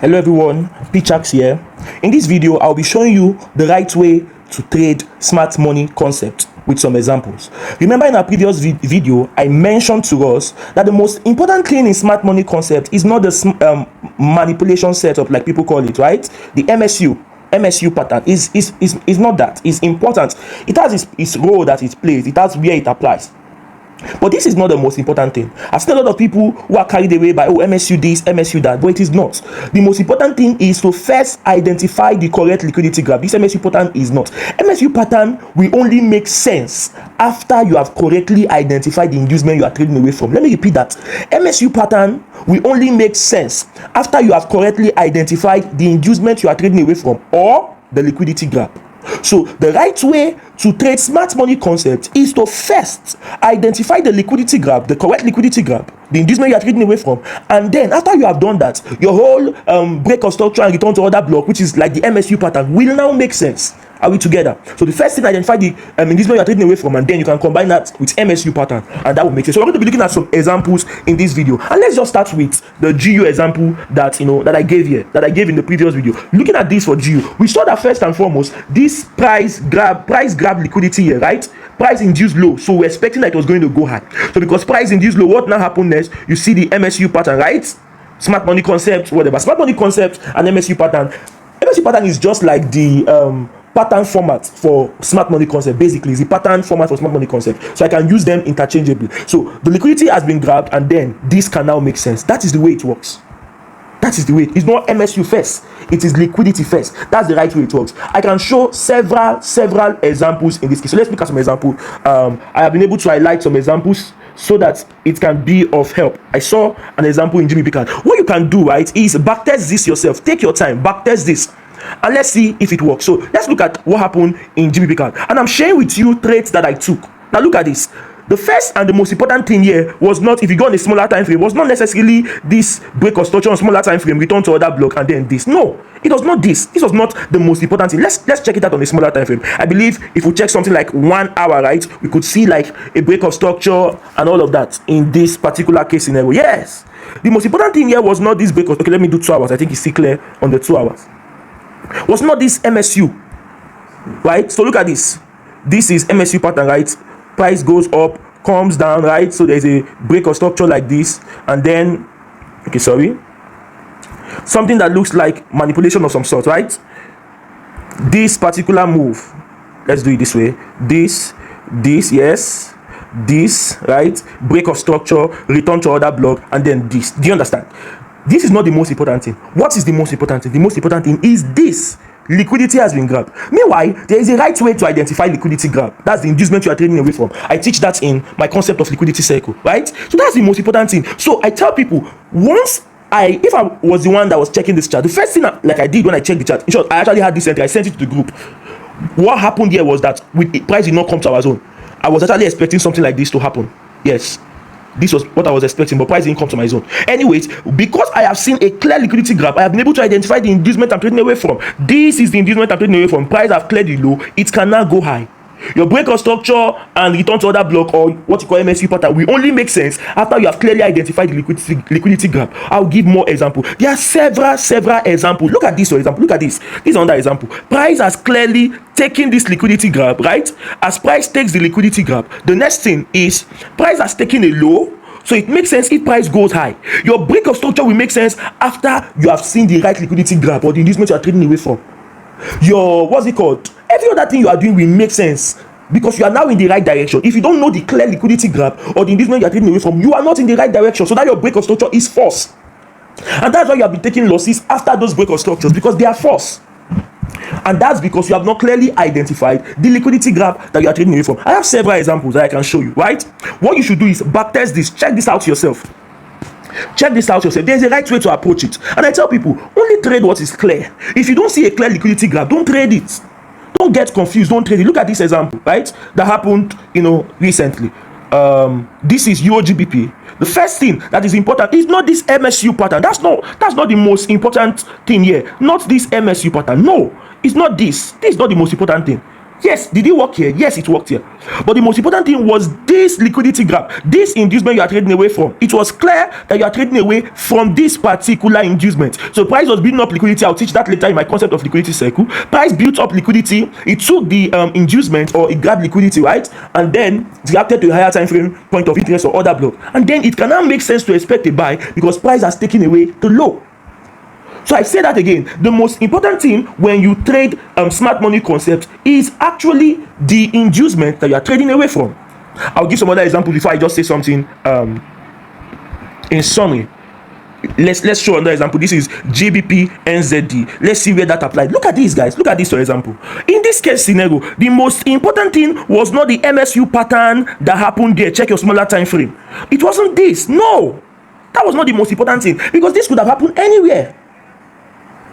Hello everyone, Pichax here. In this video, I'll be showing you the right way to trade smart money concept with some examples. Remember in our previous video, I mentioned to us that the most important thing in smart money concept is not the manipulation setup like people call it, right? The MSU pattern is not that. It's important. It has its role that it plays. It has where it applies. But this is not the most important thing. I've seen a lot of people who are carried away by MSU this, MSU that, but it is not. The most important thing is to first identify the correct liquidity graph. This MSU pattern is not. MSU pattern will only make sense after you have correctly identified the inducement you are trading away from. Let me repeat that. MSU pattern will only make sense after you have correctly identified the inducement you are trading away from or the liquidity graph. So the right way to trade smart money concept is to first identify the liquidity graph, the correct liquidity graph, the inducement you are trading away from, and then after you have done that, your whole break of structure and return to order block, which is like the MSU pattern, will now make sense. Are we together? So the first thing, identify the inducement you are trading away from, and then you can combine that with MSU pattern, and that will make sense. So we're going to be looking at some examples in this video, and let's just start with the GU example that that I gave here, that I gave in the previous video. Looking at this for GU, we saw that first and foremost, this price grab liquidity here, right? Price induced low, so we're expecting that it was going to go high. So because price induced low, what now happened next? You see the MSU pattern, right? Smart money concept, whatever. Smart money concept and MSU pattern. MSU pattern is just like the pattern format for smart money concept. Basically, it's the pattern format for smart money concept, so I can use them interchangeably. So the liquidity has been grabbed, and then this can now make sense. That is the way it works. That is the way. It's not MSU first, it is liquidity first. That's the right way it works. I can show several examples in this case. So let's look at some examples. I have been able to highlight some examples so that it can be of help. I saw an example in Jimmy Picard. What you can do, right, is backtest this yourself. Take your time, backtest this, and let's see if it works. So let's look at what happened in Jimmy Picard, and I'm sharing with you trades that I took. Now look at this. The first and the most important thing here was not, if you go on a smaller time frame, was not necessarily this break of structure on smaller time frame, return to order block, and then this. No, it was not this. This was not the most important thing. Let's check it out on a smaller time frame. I believe if we check something like 1 hour, right, we could see like a break of structure and all of that in this particular case scenario. Yes, the most important thing here was not this break of, okay, let me do 2 hours. I think it's still clear on the 2 hours. Was not this MSU, right? So look at this. This is MSU pattern, right? Price goes up, comes down, right? So there's a break of structure like this, and then something that looks like manipulation of some sort, right? This particular move, let's do it this way. This, yes, this, right? Break of structure, return to order block, and then this. Do you understand? This is not the most important thing. What is the most important thing? The most important thing is this. Liquidity has been grabbed. Meanwhile, there is a right way to identify liquidity grab. That's the inducement you are trading away from. I teach that in my concept of liquidity circle, right? So that's the most important thing. So I tell people, if I was the one that was checking this chart, the first thing like I did when I checked the chart, in short, I actually had this entry, I sent it to the group. What happened here was that price did not come to our zone. I was actually expecting something like this to happen. Yes, this was what I was expecting, but price didn't come to my zone. Anyways, because I have seen a clear liquidity graph, I have been able to identify the inducement I'm trading away from. This is the inducement I'm trading away from. Price have cleared the low. It can now go high. Your break of structure and return to order block, or what you call MSU pattern, will only make sense after you have clearly identified the liquidity graph. I'll give more examples. There are several examples. Look at this, for example. Look at this. This is another example. Price has clearly taken this liquidity graph, right? As price takes the liquidity graph, the next thing is price has taken a low. So it makes sense if price goes high. Your break of structure will make sense after you have seen the right liquidity graph or the inducement you are trading away from. Your, what's it called? Every other thing you are doing will make sense because you are now in the right direction. If you don't know the clear liquidity graph or the inducement you are trading away from, you are not in the right direction. So that your break of structure is false. And that's why you have been taking losses after those break of structures, because they are false. And that's because you have not clearly identified the liquidity graph that you are trading away from. I have several examples that I can show you, right? What you should do is backtest this. Check this out yourself. There's a right way to approach it. And I tell people, only trade what is clear. If you don't see a clear liquidity graph, don't trade it. Don't get confused. Don't trade it. Look at this example, right? That happened, recently. This is UOGBP. The first thing that is important is not this MSU pattern. That's not the most important thing here. Not this MSU pattern. No, it's not this. This is not the most important thing. Yes, did it work here? Yes, it worked here. But the most important thing was this liquidity grab, this inducement you are trading away from. It was clear that you are trading away from this particular inducement. So price was building up liquidity. I'll teach that later in my concept of liquidity cycle. Price built up liquidity. It took the inducement, or it grabbed liquidity, right? And then reacted to a higher time frame point of interest or other block. And then it can now make sense to expect a buy because price has taken away the low. So I say that again, the most important thing when you trade smart money concept is actually the inducement that you are trading away from. I'll give some other example before I just say something in summary. Let's show another example. This is GBP NZD. Let's see where that applied. Look at this, guys. Look at this, for example. In this case scenario, the most important thing was not the MSU pattern that happened there. Check your smaller time frame. It wasn't this. No, that was not the most important thing, because this could have happened anywhere.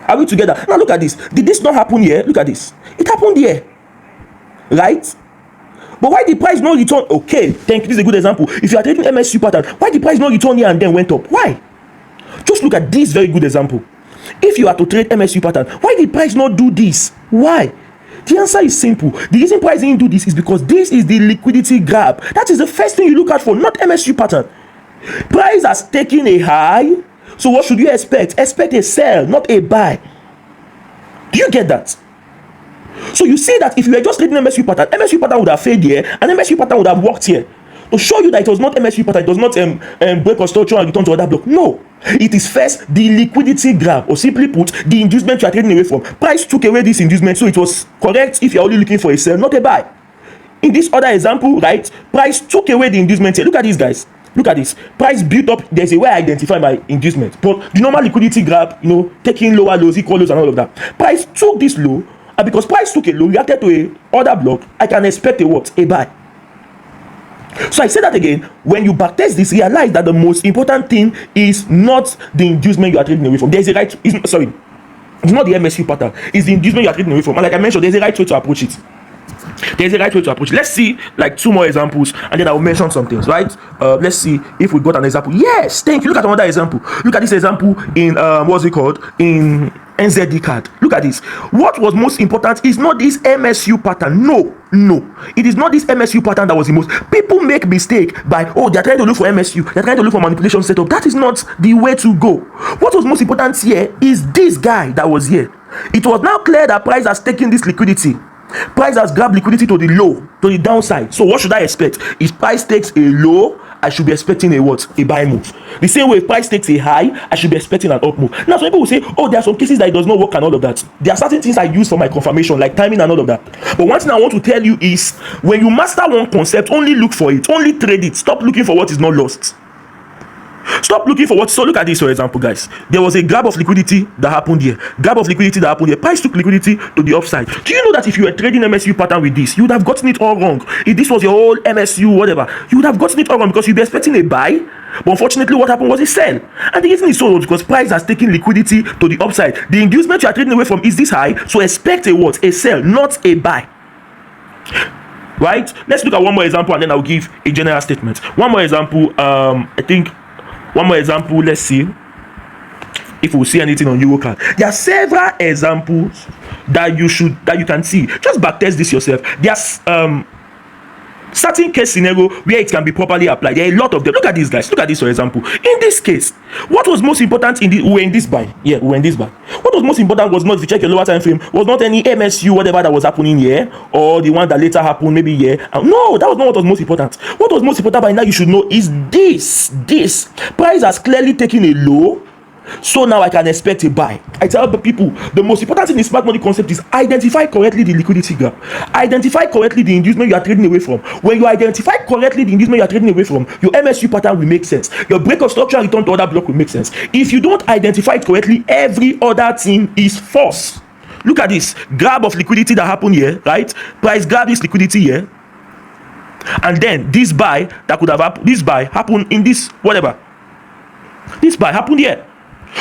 Are we together? Now look at this. Did this not happen here? Look at this. It happened here, right? But why the price not return? Okay, thank you. This is a good example. If you are trading MSU pattern, why the price not return here and then went up? Why? Just look at this very good example. If you are to trade MSU pattern, why the price not do this? Why? The answer is simple. The reason price didn't do this is because this is the liquidity grab. That is the first thing you look at for, not MSU pattern. Price has taken a high. So what should you expect? Expect a sell, not a buy. Do you get that? So you see that if you were just trading MSU pattern would have failed here, and MSU pattern would have worked here to show you that it was not MSU pattern. It does not break or structure and return to other block. No, it is first the liquidity grab, or simply put, the inducement you are trading away from. Price took away this inducement, so it was correct if you are only looking for a sell, not a buy. In this other example, right, price took away the inducement here. Look at this, guys. Look at this. Price built up. There's a way I identify my inducement. But the normal liquidity grab, taking lower lows, equal lows, and all of that. Price took this low, and because price took a low, reacted to a other block, I can expect a what? A buy. So I say that again. When you backtest this, realize that the most important thing is not the inducement you are trading away from. There's a right. It's not the MSU pattern. It's the inducement you are trading away from. And like I mentioned, there's a right way to approach it. There's a right way to approach. Let's see like two more examples, and then I will mention some things, right? Let's see if we got an example. Yes, thank you. Look at another example. Look at this example in what's it called, in NZD card. Look at this. What was most important is not this MSU pattern. No, it is not this MSU pattern that was the most. People make mistake by, they're trying to look for MSU, they're trying to look for manipulation setup. That is not the way to go. What was most important here is this guy that was here. It was now clear that price has taken this liquidity. Price has grabbed liquidity to the low, to the downside. So what should I expect? If price takes a low, I should be expecting a what? A buy move. The same way, if price takes a high, I should be expecting an up move. Now some people will say, there are some cases that it does not work and all of that. There are certain things I use for my confirmation, like timing and all of that. But one thing I want to tell you is, when you master one concept, only look for it, only trade it. Stop looking for what is not lost. Stop looking for what. So look at this, for example, guys. There was a grab of liquidity that happened here. Price took liquidity to the upside. Do you know that if you were trading MSU pattern with this, you would have gotten it all wrong? If this was your whole MSU, whatever, you would have gotten it all wrong, because you'd be expecting a buy. But unfortunately, what happened was a sell. And the reason is so because price has taken liquidity to the upside. The inducement you are trading away from is this high. So expect a what? A sell, not a buy. Right? Let's look at one more example, and then I'll give a general statement. One more example. Let's see if we'll see anything on Eurocard. There are several examples that you can see. Just backtest this yourself. There's certain case scenario where it can be properly applied. There are a lot of them. Look at these, guys. Look at this, for example. In this case, what was most important we were in this buy. What was most important was not, if you check your lower time frame, was not any MSU, whatever that was happening here, or the one that later happened maybe here. No, that was not what was most important. What was most important by now you should know is this. Price has clearly taken a low. So now I can expect a buy. I tell the people, the most important thing in smart money concept is identify correctly the liquidity gap. Identify correctly the inducement you are trading away from. When you identify correctly the inducement you are trading away from, your MSU pattern will make sense. Your break of structure and return to other block will make sense. If you don't identify it correctly, every other thing is false. Look at this grab of liquidity that happened here, right? Price grab this liquidity here, and then this buy that could have happened. This buy happened in this whatever. This buy happened here.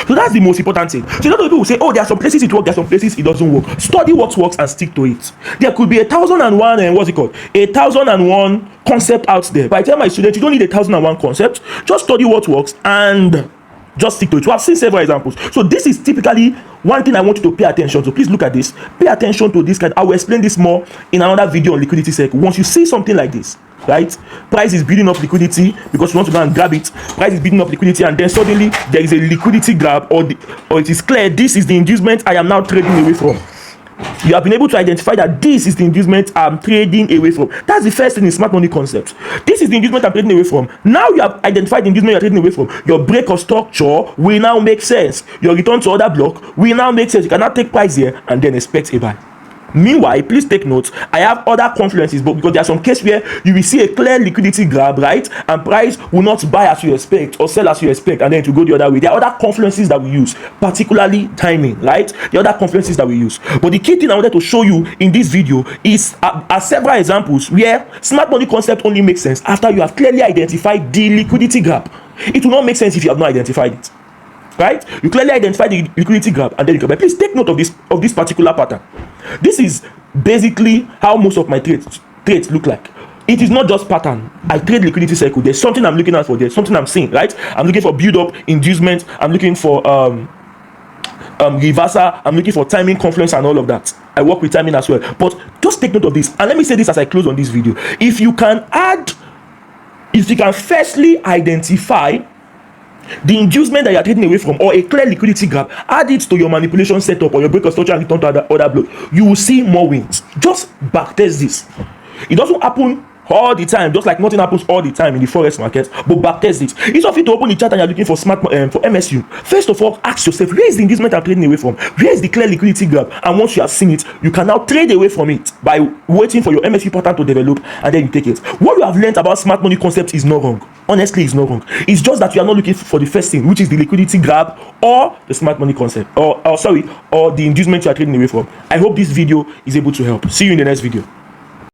So that's the most important thing. So a lot of people will say, there are some places it works, there are some places it doesn't work. Study what works and stick to it. There could be 1,001 and what's it called? 1,001 concept out there. But I tell my students, you don't need 1,001 concept. Just study what works and Just stick to it. We have seen several examples. So this is typically one thing I want you to pay attention to. Please look at this. Pay attention to this kind. I will explain this more in another video on liquidity cycle. Once you see something like this, right? Price is building up liquidity because you want to go and grab it. Price is building up liquidity, and then suddenly there is a liquidity grab, or it is clear this is the inducement I am now trading away from. You have been able to identify that this is the inducement I'm trading away from. That's the first thing in smart money concept. This is the inducement I'm trading away from. Now you have identified the inducement you're trading away from. Your break of structure will now make sense. Your return to order block will now make sense. You cannot take price here and then expect a buy. Meanwhile, please take note, I have other confluences, but because there are some cases where you will see a clear liquidity grab, right, and price will not buy as you expect or sell as you expect, and then to go the other way. There are other confluences that we use, particularly timing, right? The other confluences that we use. But the key thing I wanted to show you in this video is are several examples where smart money concept only makes sense after you have clearly identified the liquidity gap. It will not make sense if you have not identified it. Right? You clearly identify the liquidity gap and then you can buy. Please take note of this particular pattern. This is basically how most of my trades look like. It is not just pattern. I trade liquidity cycle. There's something I'm looking at for. There's something I'm seeing. Right? I'm looking for build up, inducement. I'm looking for reversal. I'm looking for timing, confluence, and all of that. I work with timing as well. But just take note of this. And let me say this as I close on this video. If you can firstly identify the inducement that you are trading away from, or a clear liquidity gap, add it to your manipulation setup or your break of structure and return to order block, you will see more wins. Just backtest this. It doesn't happen all the time, just like nothing happens all the time in the forex market, but backtest it. It's of it to open the chart and you're looking for for MSU. First of all, ask yourself, where is the inducement I'm trading away from? Where is the clear liquidity gap? And once you have seen it, you can now trade away from it by waiting for your MSU pattern to develop, and then you take it. What you have learned about smart money concept is not wrong. Honestly, it's not wrong. It's just that you are not looking for the first thing, which is the liquidity grab or the smart money concept, or the inducement you are trading away from. I hope this video is able to help. See you in the next video.